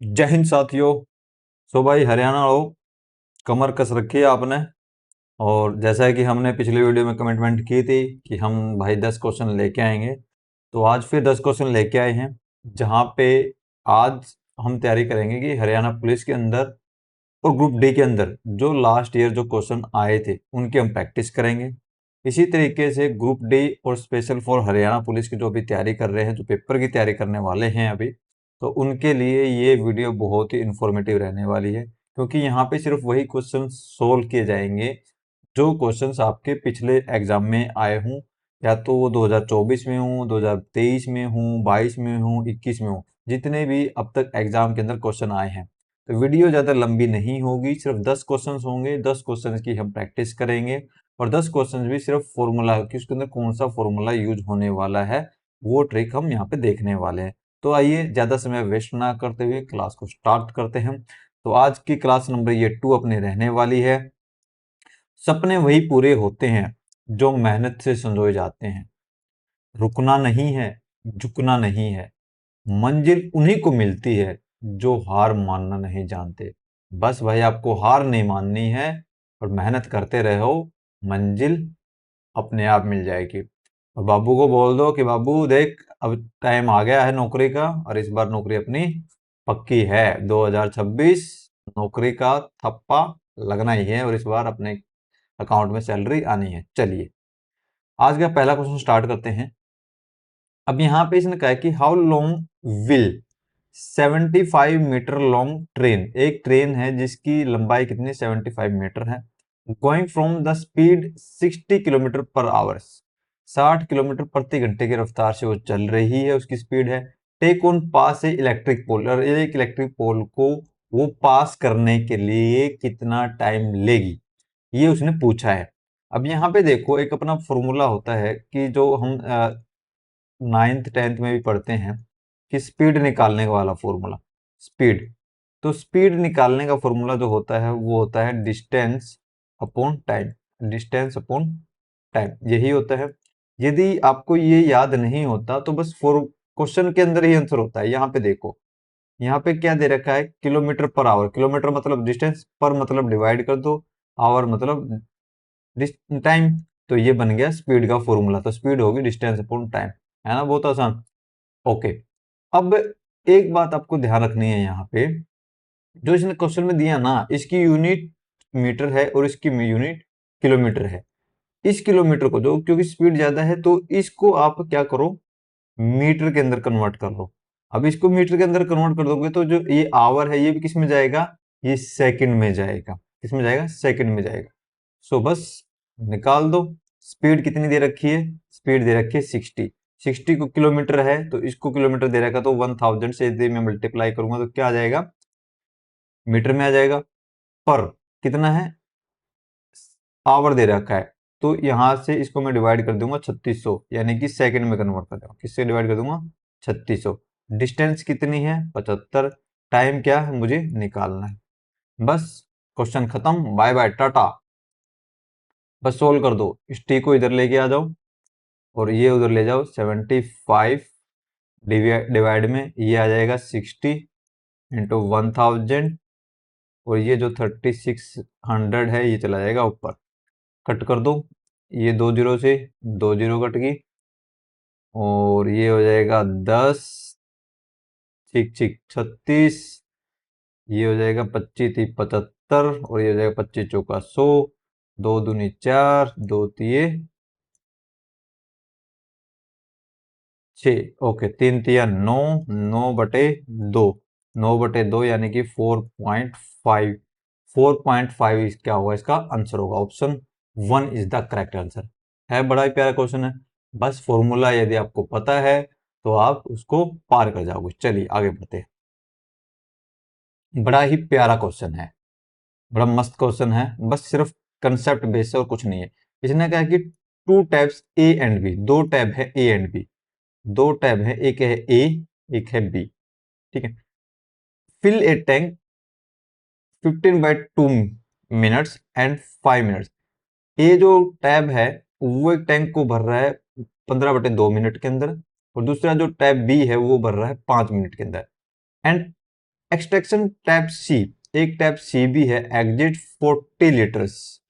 जय हिंद साथियों। सो भाई हरियाणा हो, कमर कस रखी है आपने। और जैसा कि हमने पिछली वीडियो में कमिटमेंट की थी कि हम भाई 10 क्वेश्चन लेके आएंगे, तो आज फिर 10 क्वेश्चन लेके आए हैं। जहां पे आज हम तैयारी करेंगे कि हरियाणा पुलिस के अंदर और ग्रुप डी के अंदर जो लास्ट ईयर जो क्वेश्चन आए थे उनकी हम प्रैक्टिस करेंगे। इसी तरीके से ग्रुप डी और स्पेशल फॉर हरियाणा पुलिस की जो अभी तैयारी कर रहे हैं, जो पेपर की तैयारी करने वाले हैं अभी, तो उनके लिए ये वीडियो बहुत ही इंफॉर्मेटिव रहने वाली है, क्योंकि यहाँ पे सिर्फ वही क्वेश्चन सोल्व किए जाएंगे जो क्वेश्चंस आपके पिछले एग्जाम में आए हों, या तो वो 2024 में हो, 2023 में हो, 22 में हो, 21 में हो, जितने भी अब तक एग्जाम के अंदर क्वेश्चन आए हैं। तो वीडियो ज़्यादा लंबी नहीं होगी, सिर्फ 10 क्वेश्चंस होंगे। 10 क्वेश्चंस की हम प्रैक्टिस करेंगे और 10 क्वेश्चंस भी सिर्फ फॉर्मूला कि उसके अंदर कौन सा फॉर्मूला यूज होने वाला है, वो ट्रिक हम यहाँ पे देखने वाले हैं। तो आइए ज़्यादा समय वेस्ट ना करते हुए क्लास को स्टार्ट करते हैं। तो आज की क्लास नंबर ये 2 अपने रहने वाली है। सपने वही पूरे होते हैं जो मेहनत से संजोए जाते हैं। रुकना नहीं है, झुकना नहीं है, मंजिल उन्हीं को मिलती है जो हार मानना नहीं जानते। बस भाई आपको हार नहीं माननी है और मेहनत करते रहो, मंजिल अपने आप मिल जाएगी। और बाबू को बोल दो कि बाबू देख, अब टाइम आ गया है नौकरी का, और इस बार नौकरी अपनी पक्की है। 2026 नौकरी का थप्पा लगना ही है और इस बार अपने अकाउंट में सैलरी आनी है। चलिए आज का पहला क्वेश्चन स्टार्ट करते हैं। अब यहाँ पे इसने कहा है कि how long will 75 metre long train, एक ट्रेन है जिसकी लंबाई कितनी 75 मीटर है, going from the speed 60 kilometre per hours, 60 kilometre प्रति घंटे की रफ्तार से वो चल रही है, उसकी स्पीड है। Take on pass a electric pole, और एक इलेक्ट्रिक पोल को वो पास करने के लिए कितना टाइम लेगी, ये उसने पूछा है। अब यहाँ पे देखो, एक अपना फॉर्मूला होता है कि जो हम 9th 10th में भी पढ़ते हैं कि स्पीड निकालने वाला फॉर्मूला, स्पीड। तो स्पीड निकालने का फॉर्मूला जो होता है वो होता है distance upon time, distance upon time, यही होता है। यदि आपको ये याद नहीं होता तो बस फॉर क्वेश्चन के अंदर ही आंसर होता है। यहाँ पे देखो, यहाँ पे क्या दे रखा है, किलोमीटर पर आवर, किलोमीटर मतलब डिस्टेंस, पर मतलब डिवाइड कर दो, आवर मतलब टाइम। तो ये बन गया स्पीड का फॉर्मूला। तो स्पीड होगी डिस्टेंस अपॉन टाइम, है ना, बहुत आसान। ओके, अब एक बात आपको ध्यान रखनी है, यहाँ पे जो इसने क्वेश्चन में दिया ना, इसकी यूनिट मीटर है और इसकी यूनिट किलोमीटर है। इस किलोमीटर को जो, क्योंकि स्पीड ज्यादा है तो इसको आप क्या करो, मीटर के अंदर कन्वर्ट कर लो। अब इसको मीटर के अंदर कन्वर्ट कर दोगे तो जो ये आवर है ये भी किस में जाएगा, ये सेकंड में जाएगा। किस में जाएगा, सेकंड में जाएगा। सो बस निकाल दो। स्पीड कितनी दे रखी है, स्पीड दे रखी है 60, 60 को किलोमीटर है तो इसको किलोमीटर दे रखा, तो 1000 से यदि मैं मल्टीप्लाई करूंगा तो क्या आ जाएगा, मीटर में आ जाएगा। पर कितना है, आवर दे रखा है, तो यहां से इसको मैं डिवाइड कर दूंगा 3600, यानी कि सेकंड में कन्वर्ट कर दूंगा। किससे डिवाइड कर दूंगा, 3600। डिस्टेंस कितनी है, 75। टाइम क्या है, मुझे निकालना है। बस क्वेश्चन खत्म, बाय बाय टाटा। बस सोल्व कर दो, इस टी को इधर लेके आ जाओ और ये उधर ले जाओ। 75 डिवाइड में ये आ जाएगा 60 इंटू 1000, और ये जो 3600 है ये चला जाएगा ऊपर, कट कर दो। ये 2 जीरो से 2 जीरो कट गई, और ये हो जाएगा 10, ठीक ठीक 36, ये हो जाएगा 25 थी 75, और ये हो जाएगा 25 चौका 100, 2 दूनी 4, 2 तिये 6, ओके 3 तिया 9, 9/2, 9/2 यानी कि 4.5, 4.5 क्या होगा, इसका आंसर होगा option 1 is the correct answer. है बड़ा ही प्यारा क्वेश्चन है। बस फॉर्मूला यदि आपको पता है तो आप उसको पार कर जाओगे। चलिए आगे बढ़ते हैं। बड़ा ही प्यारा क्वेश्चन है, बड़ा मस्त क्वेश्चन है, बस सिर्फ कंसेप्ट बेस है और कुछ नहीं है। इसने कहा कि two tabs A and B, दो टैब है ए एंड बी, दो टैब है, एक है ए एक है बी, ठीक है। Fill a tank 15/2 minutes and 5 minutes. ये जो टैब है वो एक टैंक को भर रहा है 15/2 मिनट के अंदर, और दूसरा जो टैब बी है वो भर रहा है 5 मिनट के अंदर। एंड एक्सट्रैक्शन टैप सी, एक टैप सी भी है, एग्जिट 40 लीटर्स।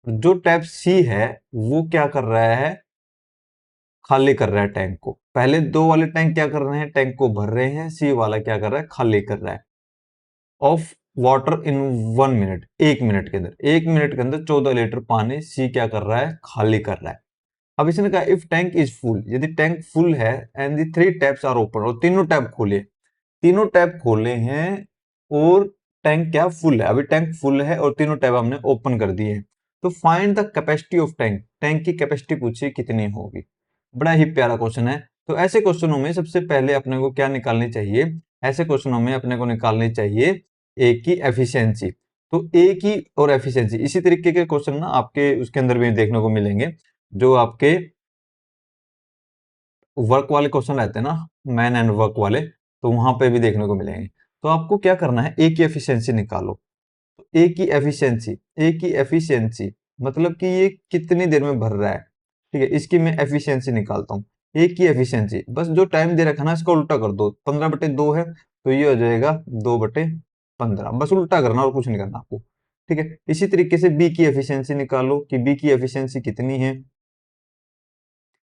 जो टैप सी है वो क्या कर रहा है, खाली कर रहा है टैंक को। पहले दो वाले टैंक क्या कर रहे हैं, टैंक को भर रहे हैं, सी वाला क्या कर रहा है, खाली कर रहा है। Of water in 1 minute, 1 minute के अंदर, 1 मिनट के अंदर 14 लीटर पानी सी क्या कर रहा है, खाली कर रहा है। अब इसने कहा इफ टैंक इज फुल, यदि टैंक फुल है and the 3 taps are open, और तीनों टैप खोले, तीनों टैप खोले हैं और टैंक क्या फुल है, अभी टैंक फुल है और तीनों टैप हमने ओपन कर दिए हैं। तो find the capacity of tank, tank की कैपेसिटी पूछिए कितनी होगी। बड़ा ही प्यारा क्वेश्चन है। तो ऐसे क्वेश्चनों में सबसे पहले अपने को क्या निकालनी चाहिए, ऐसे क्वेश्चनों में अपने को निकालनी चाहिए ए की एफिशिएंसी। तो ए की और एफिशिएंसी, इसी तरीके के क्वेश्चन ना आपके उसके अंदर भी देखने को मिलेंगे, जो आपके वर्क वाले क्वेश्चन रहते हैं ना, मैन एंड वर्क वाले, तो वहां पे भी देखने को मिलेंगे। तो आपको क्या करना है, ए की एफिशिएंसी निकालो। तो ए की एफिशिएंसी, ए की एफिशिएंसी मतलब कि ये कितनी देर में भर रहा है, ठीक है, इसकी मैं एफिशिएंसी निकालता हूँ। ए की एफिशिएंसी, बस जो टाइम दे रखा ना इसका उल्टा कर दो, 15/2 है तो ये हो जाएगा 2/15, बस उल्टा करना और कुछ नहीं करना आपको, ठीक है। इसी तरीके से बी की एफिशिएंसी निकालो कि बी की एफिशिएंसी कितनी है।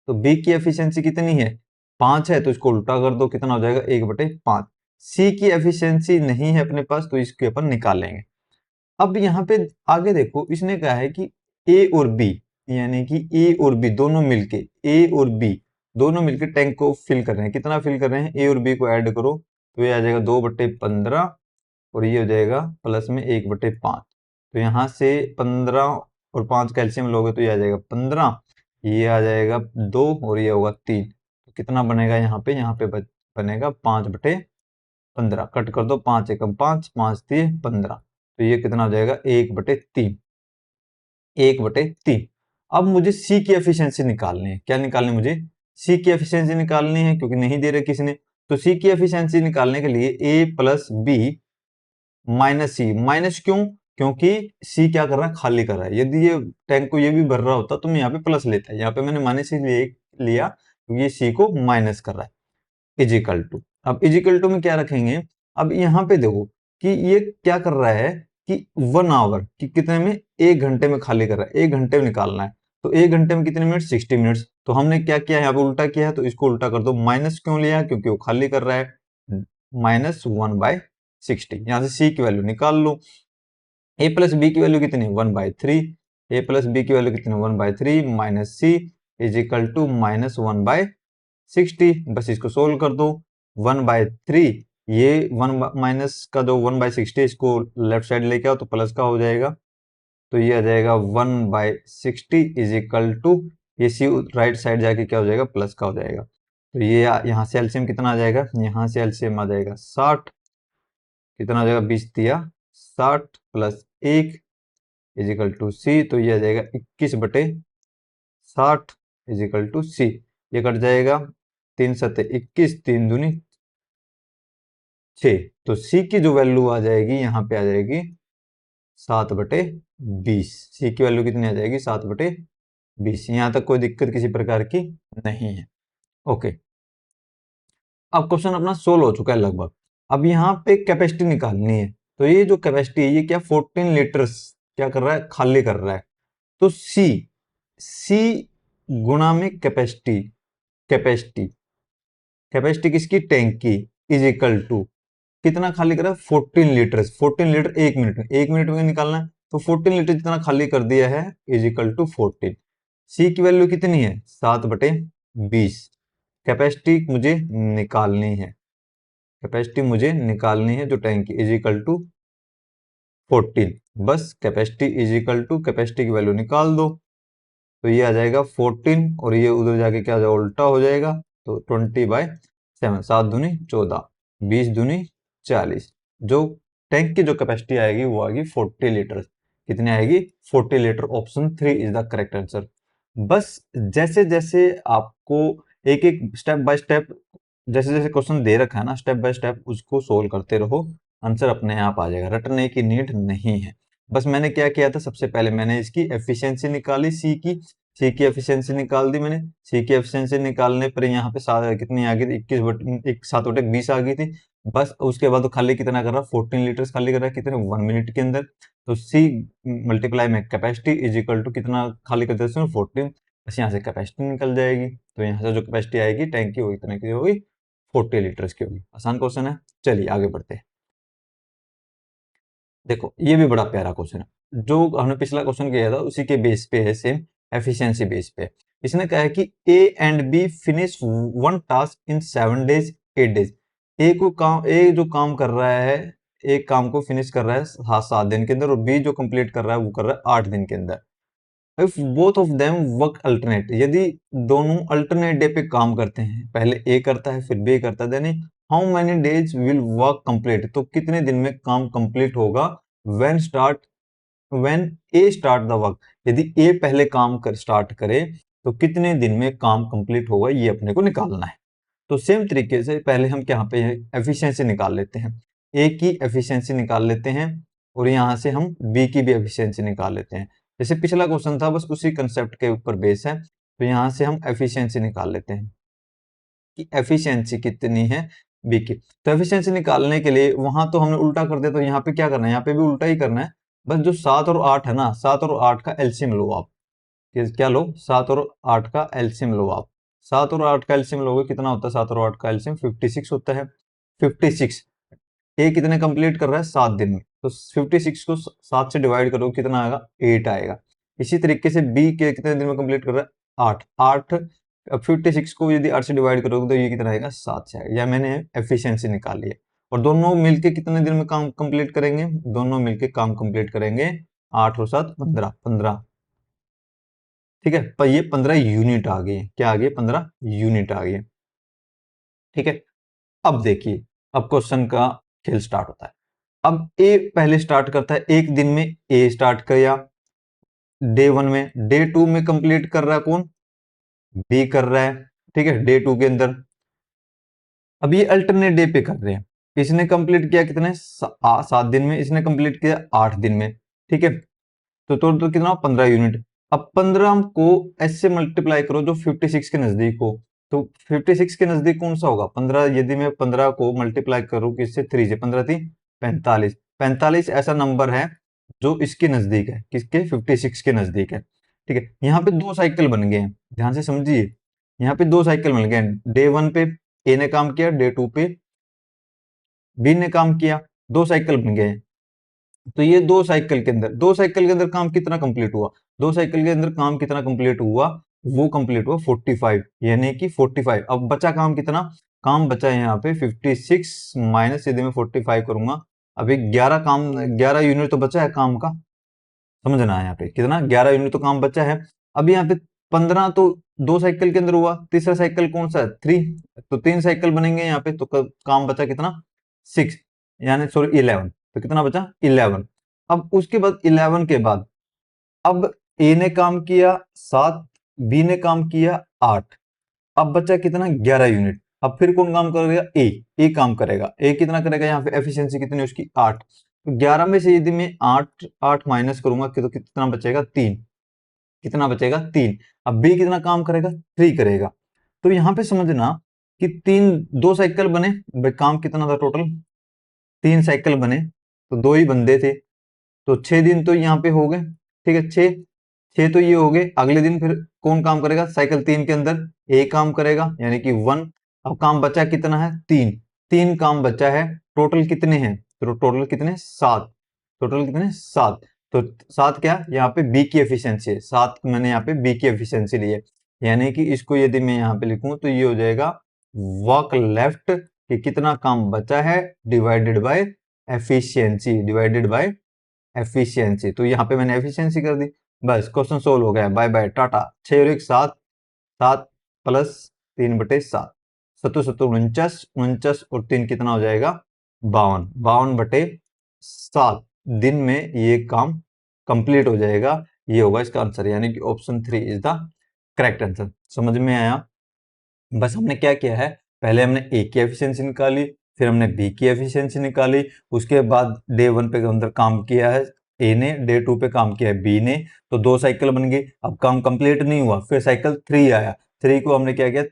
तो बी की एफिशिएंसी कितनी है, 5 है, तो इसको उल्टा कर दो, कितना हो जाएगा, 1/5। सी की एफिशिएंसी नहीं है अपने पास, तो इसके अपन निकालेंगे। अब यहाँ पे आगे देखो, इसने कहा है कि ए और बी, यानी कि ए और बी दोनों मिलके, ए और बी दोनों मिलके टैंक को फिल कर रहे हैं। कितना फिल कर रहे हैं, ए और बी को ऐड करो तो ये आ जाएगा 2/15, और ये हो जाएगा प्लस में 1/5। तो यहाँ से 15 और 5 कैल्शियम लोगे तो ये आ जाएगा 15, ये आ जाएगा 2 और ये होगा 3। तो कितना बनेगा यहाँ पे बनेगा 5/15। कट कर दो, 5 एकम 5, 5 3 15, तो ये कितना हो जाएगा, 1/3, 1/3। अब मुझे सी की एफिशिएंसी निकालनी है। क्या निकालनी है मुझे, सी की एफिशिएंसी निकालनी है, क्योंकि नहीं दे रहे किसी ने। तो सी की एफिशिएंसी निकालने के लिए ए प्लस बी माइनस सी, माइनस क्यों, क्योंकि सी क्या कर रहा है, खाली कर रहा है। यदि ये टैंक को ये भी भर रहा होता तो मैं यहाँ पे प्लस लेता, यहाँ पे मैंने माइनस ही लिया क्योंकि ये सी को माइनस कर रहा है। इजिकल टू, अब इजिकल टू में क्या रखेंगे, अब यहाँ पे देखो कि ये क्या कर रहा है कि 1 आवर कि कितने में, 1 घंटे में खाली कर रहा है, 1 घंटे में निकालना है। तो 1 घंटे में कितने मिनट, 60 मिनट्स। तो हमने क्या किया, यहाँ पे उल्टा किया है, तो इसको उल्टा कर दो। माइनस क्यों लिया, क्योंकि वो खाली कर रहा है, -1/60। यहाँ से सी की वैल्यू निकाल लो। ए प्लस बी की वैल्यू कितनी, 1/3। ए प्लस बी की वैल्यू कितनी, 1/3 माइनस सी इजिकल टू -1/60। बस इसको सोल्व कर दो। 1/3, ये 1 माइनस का जो 1/60 इसको लेफ्ट साइड लेके आओ तो प्लस का हो जाएगा। तो ये आ जाएगा 1/60 इजिकल टू, ये सी राइट साइड जाके क्या हो जाएगा, प्लस का हो जाएगा। तो ये यहाँ से एलसीएम कितना आ जाएगा, यहाँ से एलसीएम आ जाएगा 60, कितना आ जाएगा, 20 दिया 60 प्लस 1 इजिकल टू सी। तो ये आ जाएगा 21/60 इजिकल टू सी। ये कट जाएगा, 3 सत्ते 21, 3 दूनी 6। तो सी की जो वैल्यू आ जाएगी यहाँ पे आ जाएगी 7/20। सी की वैल्यू कितनी आ जाएगी, 7/20। यहाँ तक कोई दिक्कत किसी प्रकार की नहीं है। ओके, अब क्वेश्चन अपना सोल्व हो चुका है लगभग। अब यहाँ पे कैपेसिटी निकालनी है। तो ये जो कैपेसिटी है ये क्या, 14 लीटर्स क्या कर रहा है, खाली कर रहा है। तो सी, सी गुणा में कैपेसिटी, कैपेसिटी, कैपेसिटी किसकी, टैंक की, इज इक्वल टू कितना खाली करा, 14 लीटर। 14 लीटर 1 मिनट में, 1 मिनट में निकालना है, तो 14 लीटर जितना खाली कर दिया है इज इक्वल टू 14। सी की वैल्यू कितनी है, 7/20। कैपेसिटी मुझे निकालनी है, कैपेसिटी मुझे निकालनी है जो टैंक की, इज इक्वल टू 14। बस capacity is equal to capacity की वैल्यू निकाल दो। तो ये आ जाएगा 14 और ये उधर जाके क्या हो जाएगा, उल्टा हो जाएगा। तो 20/7, 7 दूनी 14, 20 दूनी 40। जो टैंक की जो कैपेसिटी आएगी वो आएगी 40 लीटर। कितनी आएगी, 40 litre. Option 3 is the correct answer. बस जैसे जैसे आपको एक एक स्टेप बाय स्टेप, जैसे जैसे क्वेश्चन दे रखा है ना, स्टेप बाय स्टेप उसको सोल्व करते रहो, आंसर अपने आप आ जाएगा, रटने की नीड नहीं है। बस मैंने क्या किया था, सबसे पहले मैंने इसकी एफिशिएंसी निकाली सी की, सी की एफिशिएंसी निकाल दी मैंने। सी की एफिशिएंसी निकालने पर यहाँ पे कितनी आ गई थी, 7/20 आ गई थी। बस उसके बाद तो खाली कितना कर रहा है, 14 लीटर्स खाली कर रहा है, कितने 1 मिनट के अंदर। तो सी मल्टीप्लाई में कैपेसिटी इज इक्वल टू कितना खाली कर देते हैं, 14। बस यहाँ से कैपेसिटी निकल जाएगी। तो यहाँ से जो कैपेसिटी आएगी टैंक की, वो कितने की होगी, 40 लीटर्स की होगी। आसान क्वेश्चन है। चलिए आगे बढ़ते हैं। देखो ये भी बड़ा प्यारा क्वेश्चन है, जो हमने पिछला क्वेश्चन किया था उसी के बेस पे है, सेम एफिशिएंसी बेस पे। इसने कहा है कि A and B finish one task in 7 days 8 days. A जो काम कर रहा है, एक काम को फिनिश कर रहा है 7 दिन के अंदर, और बी जो कंप्लीट कर रहा है वो कर रहा है 8 दिन के अंदर। If both of them work alternate, यदि दोनों अल्टरनेट डे पे काम करते हैं, पहले ए करता है फिर बी करता है, यानी how many days will work complete, तो कितने दिन में काम कंप्लीट होगा। When A start the work, यदि ए पहले काम कर स्टार्ट करे तो कितने दिन में काम कंप्लीट होगा, ये अपने को निकालना है। तो सेम तरीके से पहले हम यहाँ पे एफिशिएंसी निकाल लेते हैं, ए की एफिशिएंसी निकाल लेते हैं, और यहाँ से हम बी की भी एफिशिएंसी निकाल लेते हैं। जैसे पिछला क्वेश्चन था, बस उसी कंसेप्ट के ऊपर बेस है। तो यहाँ से हम एफिशिएंसी निकाल लेते हैं कि एफिशिएंसी कितनी है बी की। तो एफिशिएंसी निकालने के लिए वहां तो हमने उल्टा कर दिया, तो यहाँ पे क्या करना है, यहाँ पे भी उल्टा ही करना है। बस जो 7 और 8 है ना, 7 और 8 का एलसीएम लो आप। क्या लो, 7 और 8 का एलसीएम लो आप। 7 और 8 का एलसीएम लोगे, कितना होता है 7 और 8 का एलसीएम, 56 होता है। 56 ए कितने कंप्लीट कर रहा है, 7 दिन में, तो 56 को 7 से डिवाइड करो, कितना आएगा, 8 आएगा। इसी तरीके से बी के कितने दिन में कंप्लीट कर रहा है, 8 8। अब 56 को यदि 8 से डिवाइड करोगे तो ये कितना आएगा, 7 से आएगा। या मैंने एफिशिएंसी निकाली है। और दोनों मिलके कितने दिन में काम कंप्लीट करेंगे, दोनों मिलके काम कंप्लीट करेंगे 8 और 7 15 15। ठीक है, पर ये 15 यूनिट आ गई है, क्या आ गई, 15 यूनिट आ गई है। ठीक है, अब देखिए, अब क्वेश्चन का खेल स्टार्ट होता है। अब ए पहले स्टार्ट करता है, एक दिन में ए स्टार्ट किया डे 1 में, डे 2 में कंप्लीट कर रहा है कौन, बी कर रहा है। ठीक है, डे 2 के अंदर। अब ये अल्टरनेट डे पे कर रहे हैं। इसने कंप्लीट किया कितने, 7 दिन में, इसने कंप्लीट किया 8 दिन में। ठीक है, तो टोटल कितना, 15 यूनिट। अब 15 को ऐसे मल्टीप्लाई करो जो 56 के नजदीक हो। तो 56 के नजदीक कौन सा होगा, 15, यदि मैं 15 को मल्टीप्लाई करूं किससे, 3 से, 15 3 45। 45 ऐसा नंबर है जो इसके नजदीक है, किसके, 56 के नजदीक है। ठीक है, यहाँ पे 2 साइकिल बन गए हैं, ध्यान से समझिए। यहाँ पे 2 साइकिल बन गए हैं, डे 1 पे ए ने काम किया, डे 2 पे बी ने काम किया, 2 साइकिल बन गए हैं। तो ये 2 साइकिल के अंदर काम कितना कंप्लीट हुआ, 2 साइकिल के अंदर काम कितना कंप्लीट हुआ, वो कंप्लीट हुआ 45, यानी कि 45। अब बचा काम कितना, काम बचा यहाँ पे 56 माइनस, यदि मैं 45 करूंगा, अभी 11 यूनिट तो बचा है काम का। समझना है यहाँ पे कितना, 11 यूनिट तो काम बचा है। अब यहाँ पे 15 तो 2 साइकिल के अंदर हुआ, तीसरा साइकिल कौन सा है, 3, तो 3 साइकिल बनेंगे यहाँ पे, तो काम बचा कितना, 6, यानी सॉरी 11, तो कितना बचा, 11। अब उसके बाद 11 के बाद, अब ए ने काम किया 7, बी ने काम किया 8, अब बचा कितना, 11 यूनिट। अब फिर कौन काम करेगा, ए काम करेगा। ए कितना करेगा, यहाँ पे एफिशिएंसी कितनी है उसकी, 8। तो 11 में से यदि मैं 8 8 माइनस करूंगा तो कितना बचेगा, 3। कितना बचेगा, 3। अब बी कितना काम करेगा, 3 करेगा। तो यहाँ पे समझना कि 2 साइकिल बने, भाई काम कितना था टोटल, 3 साइकिल बने, तो 2 ही बंदे थे, तो 6 दिन तो यहाँ पे हो गए। ठीक है, 6 6 तो ये हो गए। अगले दिन फिर कौन काम करेगा, साइकिल 3 के अंदर ए काम करेगा, यानी कि 1। अब काम बचा कितना है, 3 3 काम बचा है। टोटल कितने हैं, तो टोटल कितने, 7। टोटल कितने, 7। तो 7 क्या, यहाँ पे बी की एफिशिएंसी है, 7 मैंने यहाँ पे बी की एफिशिएंसी ली है। यानी कि इसको यदि मैं यहाँ पे लिखूं तो ये हो जाएगा वर्क लेफ्ट, कि कितना काम बचा है, divided by efficiency, divided by efficiency. तो यहाँ पे मैंने एफिशिएंसी कर दी, बस क्वेश्चन सोल्व हो गया, बाय बाय टाटा। 6 और 1 7, 7 प्लस 3/7, 7 7 49, 49 और 3 कितना हो जाएगा, 52, 52/7 दिन में ये काम कंप्लीट हो जाएगा। ये होगा इसका आंसर, यानी कि option 3 is the correct answer. समझ में आया। बस हमने क्या किया है, पहले हमने ए की एफिशिएंसी निकाली, फिर हमने बी की एफिशिएंसी निकाली, उसके बाद डे 1 पे अंदर काम किया है ए ने, डे 2 पे काम किया है बी ने, तो 2 साइकिल बन गई। अब काम कंप्लीट नहीं हुआ, फिर साइकिल 3 आया, 3 को हमने क्या किया,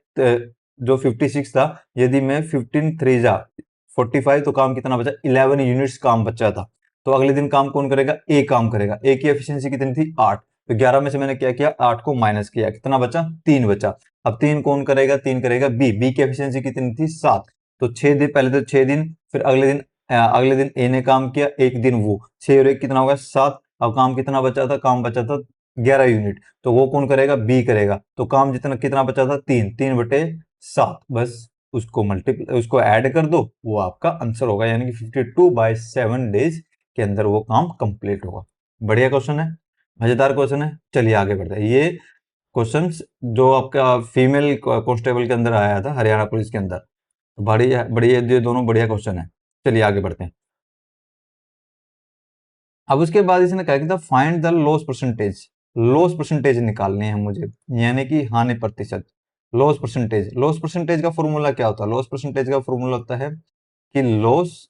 जो 56 था, यदि मैं 15 3 जा 45, तो काम कितना बचा, 11 यूनिट्स काम बचा था। तो अगले दिन काम कौन करेगा, ए काम करेगा। ए की एफिशिएंसी कितनी थी, 8। तो 11 में से मैंने क्या किया, 8 को माइनस किया, कितना बचा, 3 बचा। अब 3 कौन करेगा, 3 करेगा बी। बी की एफिशिएंसी कितनी थी, 7। तो 6 दिन, पहले तो 6 दिन, फिर अगले दिन ए ने काम किया, एक दिन वो, 6 और 1 कितना होगा, 7। अब काम कितना बचा था, काम बचा था 11 यूनिट, तो वो कौन करेगा, बी करेगा। तो काम जितना कितना बचा था, 3, 3/7। बस उसको ऐड कर दो, वो आपका आंसर होगा, यानी कि 52/7 डेज के अंदर वो काम कंप्लीट होगा। बढ़िया क्वेश्चन है, मजेदार क्वेश्चन है। चलिए आगे बढ़ते हैं। ये क्वेश्चंस जो आपका फीमेल कांस्टेबल के अंदर आया था, हरियाणा पुलिस के अंदर, बढ़िया बढ़िया, ये दोनों बढ़िया क्वेश्चन है। चलिए आगे बढ़ते हैं। अब उसके बाद इसने कहा कि find the loss percentage. Loss percentage निकालने हैं मुझे, यानी कि हानि प्रतिशत। लॉस परसेंटेज, लॉस परसेंटेज का फॉर्मूला क्या होता है, लॉस परसेंटेज का फॉर्मूला होता है कि loss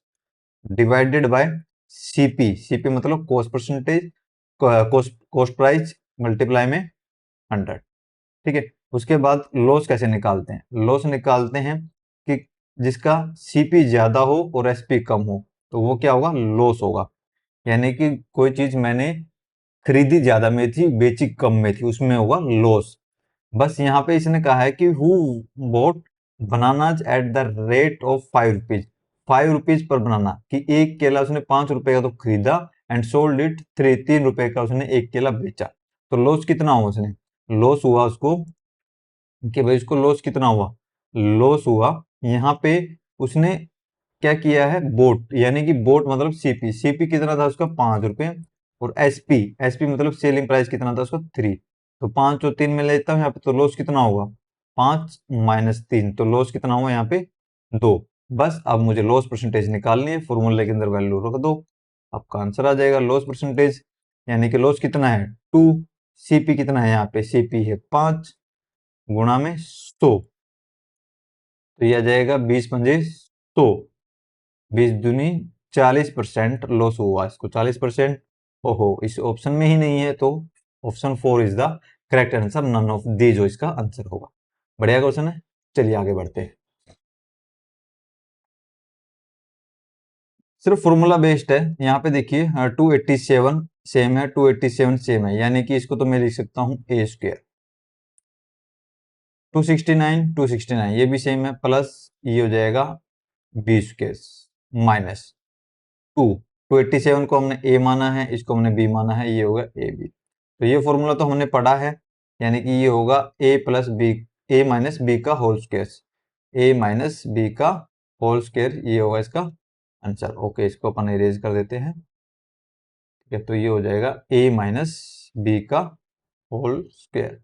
divided by CP. CP मतलब cost percentage, cost price multiply में 100। ठीक है। उसके बाद लॉस कैसे निकालते हैं, लॉस निकालते हैं कि जिसका सीपी ज्यादा हो और एसपी कम हो, तो वो क्या होगा, लॉस होगा। यानी कि कोई चीज मैंने खरीदी ज्यादा में थी, बेची कम में थी, उसमें होगा लॉस। बस यहाँ पे इसने कहा है कि who bought bananas at the rate of 5 rupees. 5 rupees पर बनाना, कि एक केला उसने 5 रुपए का तो खरीदा, एंड सोल्ड इट 3 रुपए का उसने एक केला बेचा। तो लॉस कितना हुआ उसने, लॉस हुआ उसको, कि भाई उसको लॉस कितना हुआ, लॉस हुआ यहाँ पे उसने क्या किया है, बोट, यानी कि बोट मतलब सीपी। सीपी कितना था उसका, 5 रुपए। और एसपी, एसपी मतलब सेलिंग प्राइस कितना था उसका, 3। तो 5 और 3 में लेता हूँ यहाँ पे, तो लॉस कितना होगा, 5 - 3, तो लॉस कितना हुआ यहाँ पे, 2। बस अब मुझे लॉस परसेंटेज निकालनी है, फॉर्मूले के अंदर वैल्यू रख दो, आपका आंसर आ जाएगा लॉस परसेंटेज। यानी कि लॉस कितना है, 2। सीपी कितना है, यहाँ पे सीपी है 5 गुणा में 100, तो ये आ जाएगा 20 × 100, 20 दूनी 40% लॉस हुआ इसको, 40%। ओहो, इस ऑप्शन में ही नहीं है, तो option 4 is the correct answer, none of the जो इसका आंसर होगा। बढ़िया क्वेश्चन है। चलिए आगे बढ़ते हैं। सिर्फ फॉर्मूला बेस्ड है, यहाँ पे देखिए 287 सेम है, 287 सेम है, यानी कि इसको तो मैं लिख सकता हूँ ए स्क्र। 269 ये भी सेम है, प्लस ये हो जाएगा बी स्क्र माइनस 2। 287 को हमने ए माना है, इसको हमने बी माना है, ये होगा ए बी। तो ये फॉर्मूला तो हमने पढ़ा है, यानी कि ये होगा ए प्लस बी, ए माइनस बी का होल स्क्वायर, ए माइनस बी का होल स्क्वायर, ये होगा इसका आंसर। ओके, इसको अपन इरेज कर देते हैं। ठीक है, तो ये हो जाएगा ए माइनस बी का होल स्क्वायर।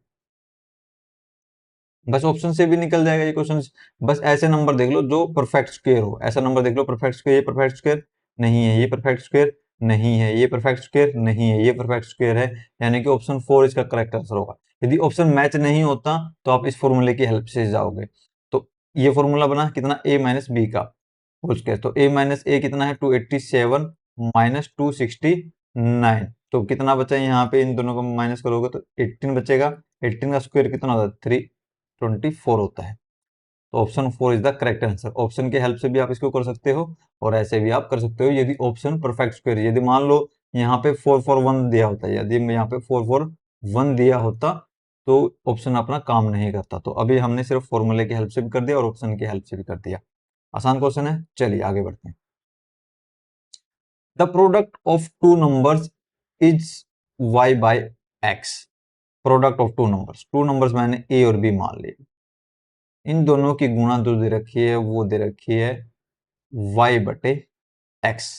बस ऑप्शन से भी निकल जाएगा ये क्वेश्चन। बस ऐसे नंबर देख लो जो परफेक्ट स्क्वायर हो, ऐसा नंबर देख लो परफेक्ट स्क्वायर, ये परफेक्ट स्क्वायर नहीं है, ये परफेक्ट स्क्वायर नहीं है, ये परफेक्ट स्क्वायर नहीं है, ये परफेक्ट स्क्वायर है, यानी कि ऑप्शन 4 इसका करेक्ट आंसर होगा। यदि ऑप्शन मैच नहीं होता तो आप इस फॉर्मूले की हेल्प से जाओगे। तो ये फॉर्मूला बना कितना, ए माइनस बी का होल स्क्वायर, तो ए माइनस ए कितना है, 287 माइनस 269, तो कितना बचा यहाँ पे, इन दोनों को माइनस करोगे तो 18 बचेगा। 18 का स्क्वायर कितना होता है, 324 होता है। तो option 4 is the correct answer. Option के हेल्प से भी आप इसको कर सकते हो, और ऐसे भी आप कर सकते हो यदि ऑप्शन परफेक्ट स्क्वायर, यदि मान लो यहाँ पे 441 दिया होता है, यदि यहाँ पे 441 दिया होता तो ऑप्शन अपना काम नहीं करता। तो अभी हमने सिर्फ फॉर्मूले की हेल्प से भी कर दिया और ऑप्शन की हेल्प से भी कर दिया। आसान क्वेश्चन है। चलिए आगे बढ़ते हैं। The product of two numbers is y by x। Product of two numbers मैंने ए और बी मान लिए, इन दोनों की गुणा जो दे रखी है वो दे रखी है y/x।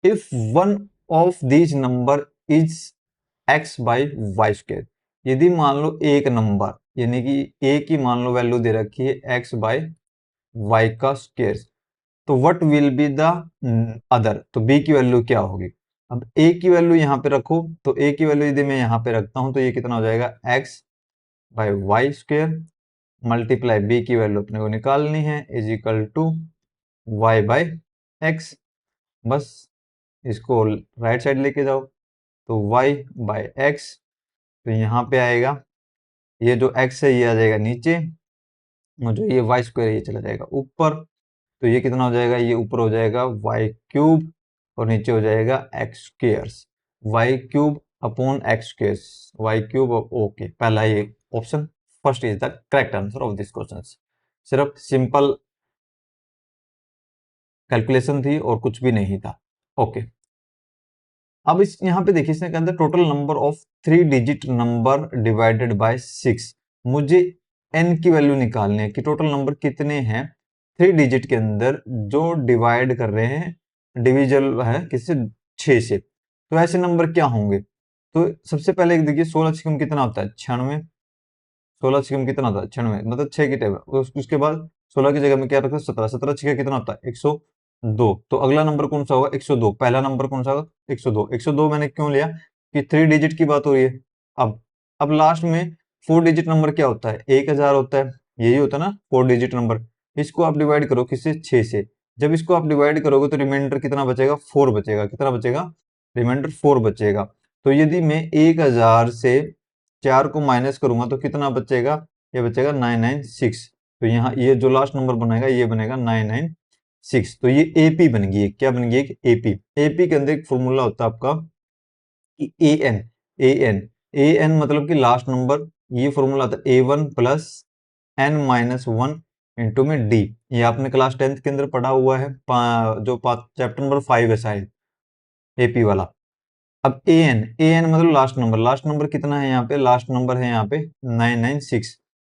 If one of these number is x by Y square, यदि मान लो एक नंबर, यानी कि a की मान लो वैल्यू दे रखी है x बाई वाई का स्क्र, तो what will be the other, तो b की वैल्यू क्या होगी। अब a की वैल्यू यहाँ पे रखो, तो a की वैल्यू यदि मैं यहाँ पे रखता हूं तो ये कितना हो जाएगा, x by Y square multiply B की वैल्यू अपने को निकालनी है, is equal to Y by X. बस इसको राइट साइड लेके जाओ तो y बाय एक्स, तो यहाँ पे आएगा ये जो x है ये आ जाएगा नीचे, और जो ये वाई स्क्वायर ये चला जाएगा ऊपर। तो ये कितना हो जाएगा, ये ऊपर हो जाएगा वाई क्यूब और नीचे हो जाएगा X squares, Y cube upon X squares, Y cube. Okay, पहला ये option first is the correct answer of this question. सिर्फ सिंपल कैलकुलेशन थी और कुछ भी नहीं था। ओके, अब इस यहाँ पे देखिए इसने कहता है total number of 3 digit number divided by 6। मुझे n की वैल्यू निकालनी है कि टोटल नंबर कितने हैं 3 डिजिट के अंदर जो डिवाइड कर रहे हैं, डिविजल है किससे, 6 से। तो ऐसे नंबर क्या होंगे, तो सबसे पहले देखिए 16 छक्म कितना होता है, 96। 16 छक्म कितना होता है, 96, मतलब 6 की टेबल। उसके बाद 16 की जगह में क्या रखा, 17। 17 छक्के कितना होता है, 102। तो अगला नंबर कौन सा होगा, 102। पहला नंबर कौन सा होगा, 102। 102 मैंने क्यों लिया कि 3 डिजिट की बात हो रही है। अब लास्ट में 4 डिजिट नंबर क्या होता है, 1000 होता है, यही होता है ना 4 डिजिट नंबर। इसको आप डिवाइड करो किससे, 6 से। जब इसको आप डिवाइड करोगे तो रिमाइंडर कितना बचेगा, 4 बचेगा। कितना बचेगा, रिमाइंडर 4 बचेगा। तो यदि मैं 1000 से 4 को माइनस करूंगा तो कितना बचेगा, ये बचेगा 996। तो यहाँ ये जो लास्ट नंबर बनेगा ये बनेगा 996। तो ये एपी बन गई, क्या बन गई, एक एपी। एपी के अंदर एक फॉर्मूला होता है आपका कि A N, A N, A N मतलब कि लास्ट नंबर। ये फॉर्मूला आता है A1 plus n minus 1 into में डी। ये आपने क्लास 10th के अंदर पढ़ा हुआ है, जो चैप्टर नंबर 5 है शायद, एपी वाला। अब ए एन मतलब लास्ट नंबर। लास्ट नंबर कितना है यहाँ पे, लास्ट नंबर है यहाँ पे 996।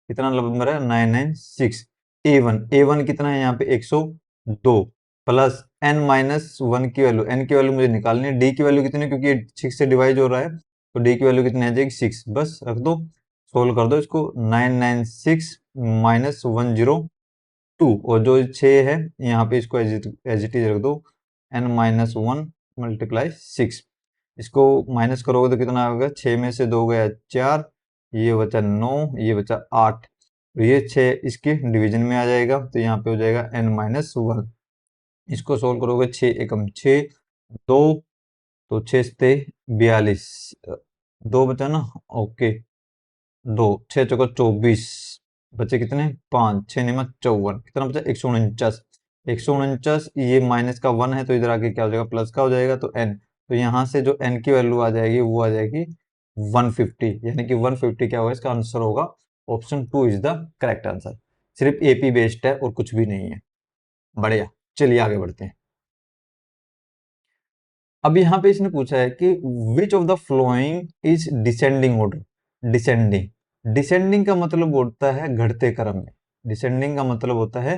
कितना नंबर है, 996। ए वन कितना है यहाँ पे, 102 प्लस एन माइनस 1 की वैल्यू। एन की वैल्यू मुझे निकालनी है, डी की वैल्यू कितनी है क्योंकि 6 से डिवाइड हो रहा है, तो डी की वैल्यू कितनी आ जाएगी, 6। बस रख दो, सोल्व कर दो इसको। 996 माइनस 102, और जो 6 है यहाँ पे इसको एज इट इज रख दो, एन माइनस 1 मल्टीप्लाई 6। इसको माइनस करोगे तो कितना होगा, 6 में से 2 गया 4, ये बचा 9, ये बचा 8। तो ये 6 इसके डिवीजन में आ जाएगा, तो यहाँ पे हो जाएगा n माइनस 1। इसको सोल्व करोगे, 6 एकम 6, 2, तो 6 से 42, 2 बचा ना, ओके, 2, 6 चौका 24, बचे कितने, 5, 6 निमा 54, कितना बचा, 149। 149, ये माइनस का 1 है तो इधर आके क्या हो जाएगा, प्लस का हो जाएगा, तो n। तो यहाँ से जो n की वैल्यू आ जाएगी वो आ जाएगी 150, यानी कि 150 क्या होगा, इसका आंसर होगा option 2 is the correct answer. सिर्फ एपी बेस्ड है और कुछ भी नहीं है। बढ़िया, चलिए आगे बढ़ते हैं। अब यहाँ पे इसने पूछा है कि which of the following is descending order. Descending, descending का मतलब होता है घटते क्रम में। डिसेंडिंग का मतलब होता है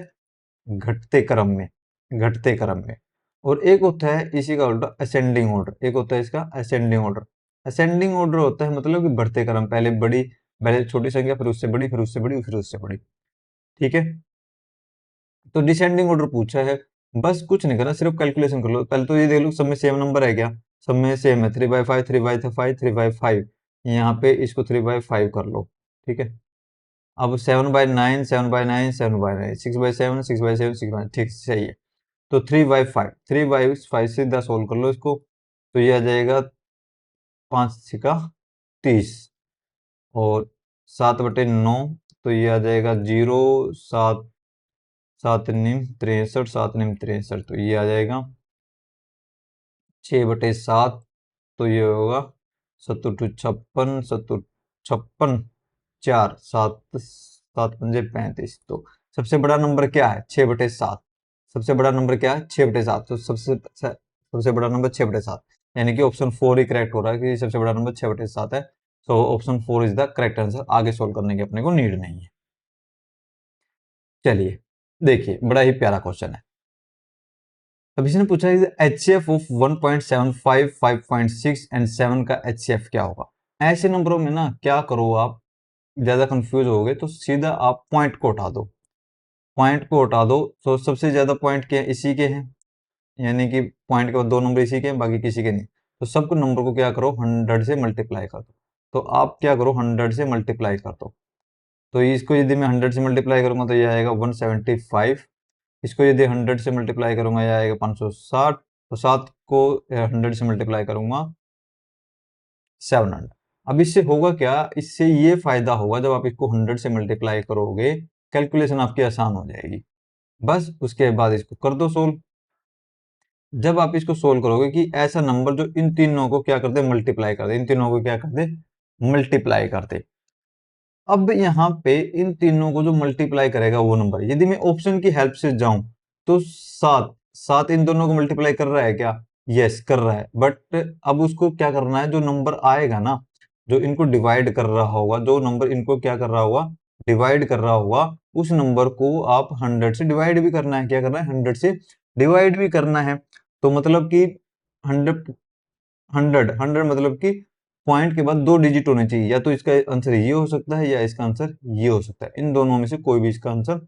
घटते क्रम में, घटते क्रम में। और एक होता है इसी का उल्टा असेंडिंग ऑर्डर, एक होता है इसका असेंडिंग ऑर्डर। असेंडिंग ऑर्डर होता है मतलब कि बढ़ते क्रम, पहले बड़ी, पहले छोटी संख्या, फिर उससे बड़ी, फिर उससे बड़ी, फिर उससे बड़ी। ठीक है, तो डिसेंडिंग ऑर्डर पूछा है, बस कुछ नहीं करना, सिर्फ कैलकुलेशन कर लो। पहले तो ये देख लो सब में सेम नंबर है क्या, सब में सेम है, 3/5, 3/5, 3/5। यहाँ पे इसको 3/5 कर लो। ठीक है, अब 7/9, 7/9, 7/9, 6/7, 6/7, 6/9, ठीक सही है। तो 3/5, 3/5 सीधा सोल्व कर लो इसको, तो ये आ जाएगा 5 छिका 30, और 7/9, तो ये आ जाएगा 0, 7, 7 निम 63, 7 निम 63, तो ये आ जाएगा 6/7, तो ये होगा 7 56, 7 56, 4, 7, 7×5 = 35। तो सबसे बड़ा नंबर क्या है, 6/7। सबसे बड़ा नंबर क्या है, 6/7। तो सबसे बड़ा नंबर 6/7, यानी कि ऑप्शन 4 ही करेक्ट हो रहा है कि सबसे बड़ा नंबर 6/7 है। तो option 4 is the correct answer. आगे सोल्व करने की अपने को नीड नहीं है। चलिए देखिए, बड़ा ही प्यारा क्वेश्चन है। अब इसने पूछा है HCF ऑफ 1.75, 5.6 एंड 7 का HCF क्या होगा। ऐसे नंबरों में ना क्या करो, आप ज्यादा कंफ्यूज हो गए तो सीधा आप पॉइंट को हटा दो, पॉइंट को हटा दो। तो सबसे ज्यादा पॉइंट क्या है, इसी के हैं, यानी कि पॉइंट के बाद 2 नंबर इसी के हैं, बाकी किसी के नहीं। तो सबको नंबर को क्या करो, 100 से मल्टीप्लाई कर दो। तो आप क्या करो, 100 से मल्टीप्लाई कर दो। तो इसको यदि मैं 100 से मल्टीप्लाई करूंगा तो ये आएगा 175। इसको यदि 100 से मल्टीप्लाई करूंगा ये आएगा 560। तो 7 को 100 से मल्टीप्लाई करूंगा 700। अब इससे होगा क्या, इससे ये फायदा होगा, जब आप इसको 100 से मल्टीप्लाई करोगे कैलकुलेशन आपकी आसान हो जाएगी। बस उसके बाद इसको कर दो सोल्व। जब आप इसको सोल्व करोगे कि ऐसा नंबर जो इन तीनों को क्या कर दे, मल्टीप्लाई कर दे, इन तीनों को क्या कर दे, मल्टीप्लाई कर दे। अब यहाँ पे इन तीनों को जो मल्टीप्लाई करेगा वो नंबर, यदि मैं ऑप्शन की हेल्प से जाऊं तो 7 7 इन दोनों को मल्टीप्लाई कर रहा है क्या, यस कर रहा है। बट अब उसको क्या करना है, जो नंबर आएगा ना, जो इनको डिवाइड कर रहा होगा, जो नंबर इनको क्या कर रहा होगा, डिवाइड कर रहा होगा, उस नंबर को आप 100 से डिवाइड भी करना है। क्या करना है, 100 से डिवाइड भी करना है। तो मतलब कि 100 मतलब कि पॉइंट के बाद 2 डिजिट होने चाहिए। या तो इसका आंसर ये हो सकता है या इसका आंसर ये हो सकता है, इन दोनों में से कोई भी इसका आंसर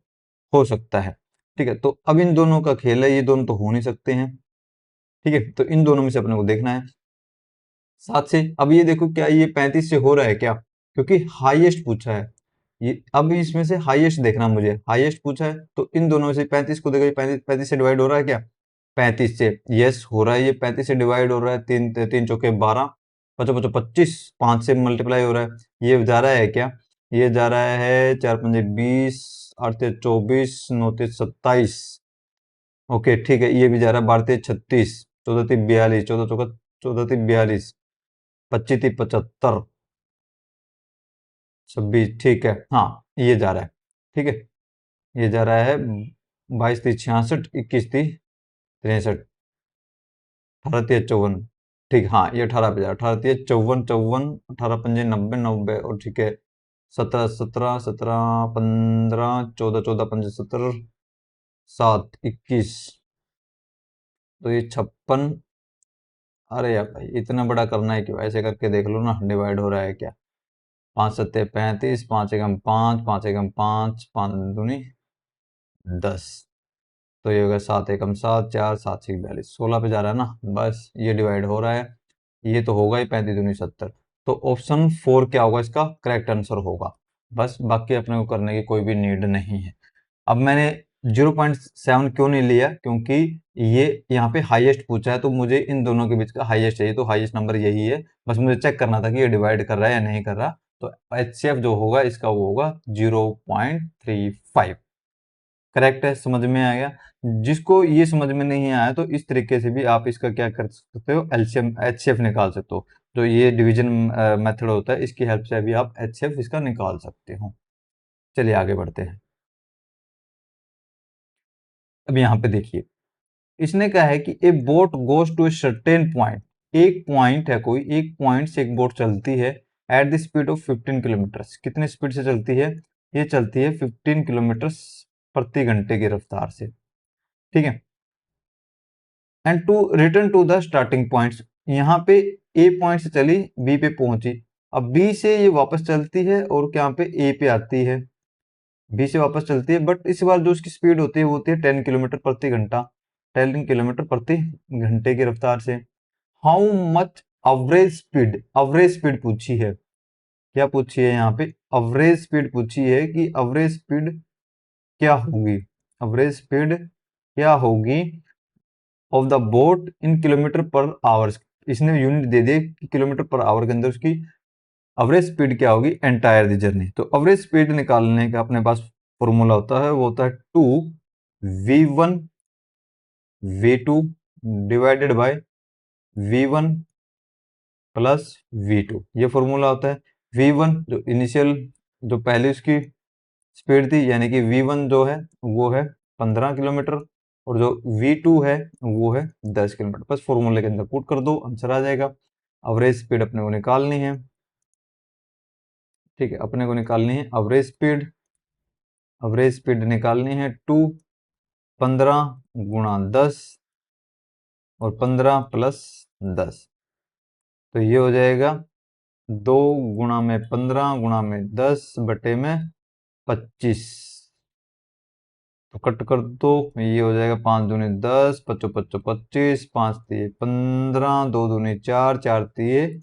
हो सकता है। ठीक है, तो अब इन दोनों का खेल है, ये दोनों तो हो नहीं सकते हैं। ठीक है, तो इन दोनों में से अपने को देखना है 7 से। अब ये देखो क्या ये 35 से हो रहा है क्या, क्योंकि हाईएस्ट पूछा है ये। अब इसमें से हाईएस्ट देखना, मुझे हाईएस्ट पूछा है, तो इन दोनों में से 35 को देखो, 35 से डिवाइड हो रहा है क्या, 35 से, यस हो रहा है, ये 35 से डिवाइड हो रहा है। तीन तीन चौके 12, पचो पचो 25, 5 से मल्टीप्लाई हो रहा है। ये जा रहा है क्या, ये जा रहा है 4 पंजे 20, 8 ते 24, 9 ते 27। ओके ठीक है, ये भी जा रहा है 12 ते 36, 14 ते 42, 14 चौका 14 ते 42, 25 ते 75, 26, ठीक है, हाँ ये जा रहा है। ठीक है, ये जा रहा है 22 ती 66, 21 ती 63, 18 ती 54। ठीक, हाँ ये 18 पे जा, 18 ती 54, 54, 18 पंजे 90, 90, और ठीक है 17, 17, 17, 15, 14, 14 पंजे 17, 7, 21, तो ये 56। अरे यार भाई इतना बड़ा करना है क्यों, ऐसे करके देख लो ना, डिवाइड हो रहा है क्या। 5 सत्ते 35, 5 एकम 5, 5 एकम 5, 5 दूनी 10, तो ये होगा 7 एकम 7, 4, 7 6 42, 16 पे जा रहा है ना। बस ये डिवाइड हो रहा है, ये तो होगा ही 35 दूनी 70। तो ऑप्शन 4 क्या होगा, इसका करेक्ट आंसर होगा। बस बाकी अपने को करने की कोई भी नीड नहीं है। अब मैंने 0.7 क्यों नहीं लिया, क्योंकि ये यहाँ पे हाईएस्ट पूछा है, तो मुझे इन दोनों के बीच का हाईएस्ट चाहिए, तो हाईएस्ट नंबर यही है। बस मुझे चेक करना था कि ये डिवाइड कर रहा है या नहीं कर रहा। तो HCF जो होगा इसका वो होगा 0.35। करेक्ट है, समझ में आ गया। जिसको ये समझ में नहीं आया तो इस तरीके से भी आप इसका क्या कर सकते हो, एलसीएम HCF निकाल सकते हो। जो ये डिवीजन मेथड होता है, इसकी हेल्प से भी आप HCF इसका निकाल सकते हो। चलिए आगे बढ़ते हैं। अब यहाँ पे देखिए, इसने कहा है कि a boat goes to a certain point. एक पॉइंट है, कोई एक पॉइंट से एक बोट चलती है at the speed of 15 kilometre. कितने स्पीड से चलती है, ये चलती है 15 किलोमीटर प्रति घंटे की रफ्तार से। ठीक है, and to return to the starting point. यहाँ पे ए पॉइंट से चली, बी पे पहुंची। अब बी से ये वापस चलती है और यहाँ पे ए पे आती है, बी से वापस चलती है, बट इस बार जो उसकी स्पीड होती है वो होती है 10 किलोमीटर प्रति घंटा, 10 किलोमीटर प्रति घंटे की रफ्तार से। हाउ मच एवरेज स्पीड पूछी है, क्या पूछी है यहाँ पे, एवरेज स्पीड पूछी है कि एवरेज स्पीड क्या होगी, एवरेज स्पीड क्या होगी of the boat in kilometre per hours. इसने यूनिट दे दिए कि किलोमीटर पर आवर के अंदर उसकी एवरेज स्पीड क्या होगी एंटायर दी जर्नी। तो एवरेज स्पीड निकालने का अपने पास फॉर्मूला होता है, वो होता है 2v1 v2 divided by v1 plus v2। ये फॉर्मूला होता है। v1 जो इनिशियल, जो पहले उसकी स्पीड थी, यानी कि v1 जो है वो है 15 किलोमीटर, और जो v2 है वो है 10 किलोमीटर। बस फॉर्मूले के अंदर पुट कर दो, आंसर आ जाएगा। एवरेज स्पीड अपने को निकालनी है। ठीक है, अपने को निकालनी है एवरेज स्पीड। एवरेज स्पीड निकालनी है 15 गुणा 10 और 15 प्लस 10, तो ये हो जाएगा 2 गुणा में 15 गुणा में 10 बटे में 25। तो कट कर दो, ये हो जाएगा 5 दूनी 10, पच्चो पच्चो 25, 5 तिये 15, 2 दूनी 4, 4 तिये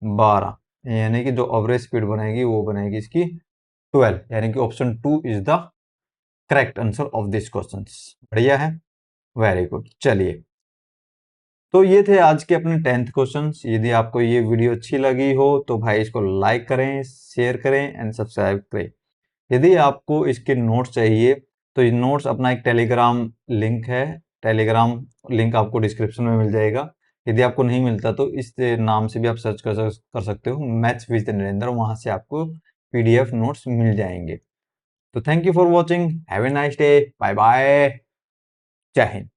12। यानी कि जो एवरेज स्पीड बनेगी वो बनेगी इसकी 12, यानी कि option 2 is the correct answer of this question. बढ़िया है, वेरी गुड। चलिए तो ये थे आज के अपने 10th क्वेश्चंस। यदि आपको ये वीडियो अच्छी लगी हो तो भाई इसको लाइक करें, शेयर करें एंड सब्सक्राइब करें। यदि आपको इसके नोट्स चाहिए तो ये नोट्स अपना एक टेलीग्राम लिंक है, टेलीग्राम लिंक आपको डिस्क्रिप्शन में मिल जाएगा। यदि आपको नहीं मिलता तो इस नाम से भी आप सर्च कर सकते हो, मैथ्स विद नरेंद्र, वहां से आपको पीडीएफ नोट्स मिल जाएंगे। तो thank you for watching, have a nice day, bye bye, जय हिंद।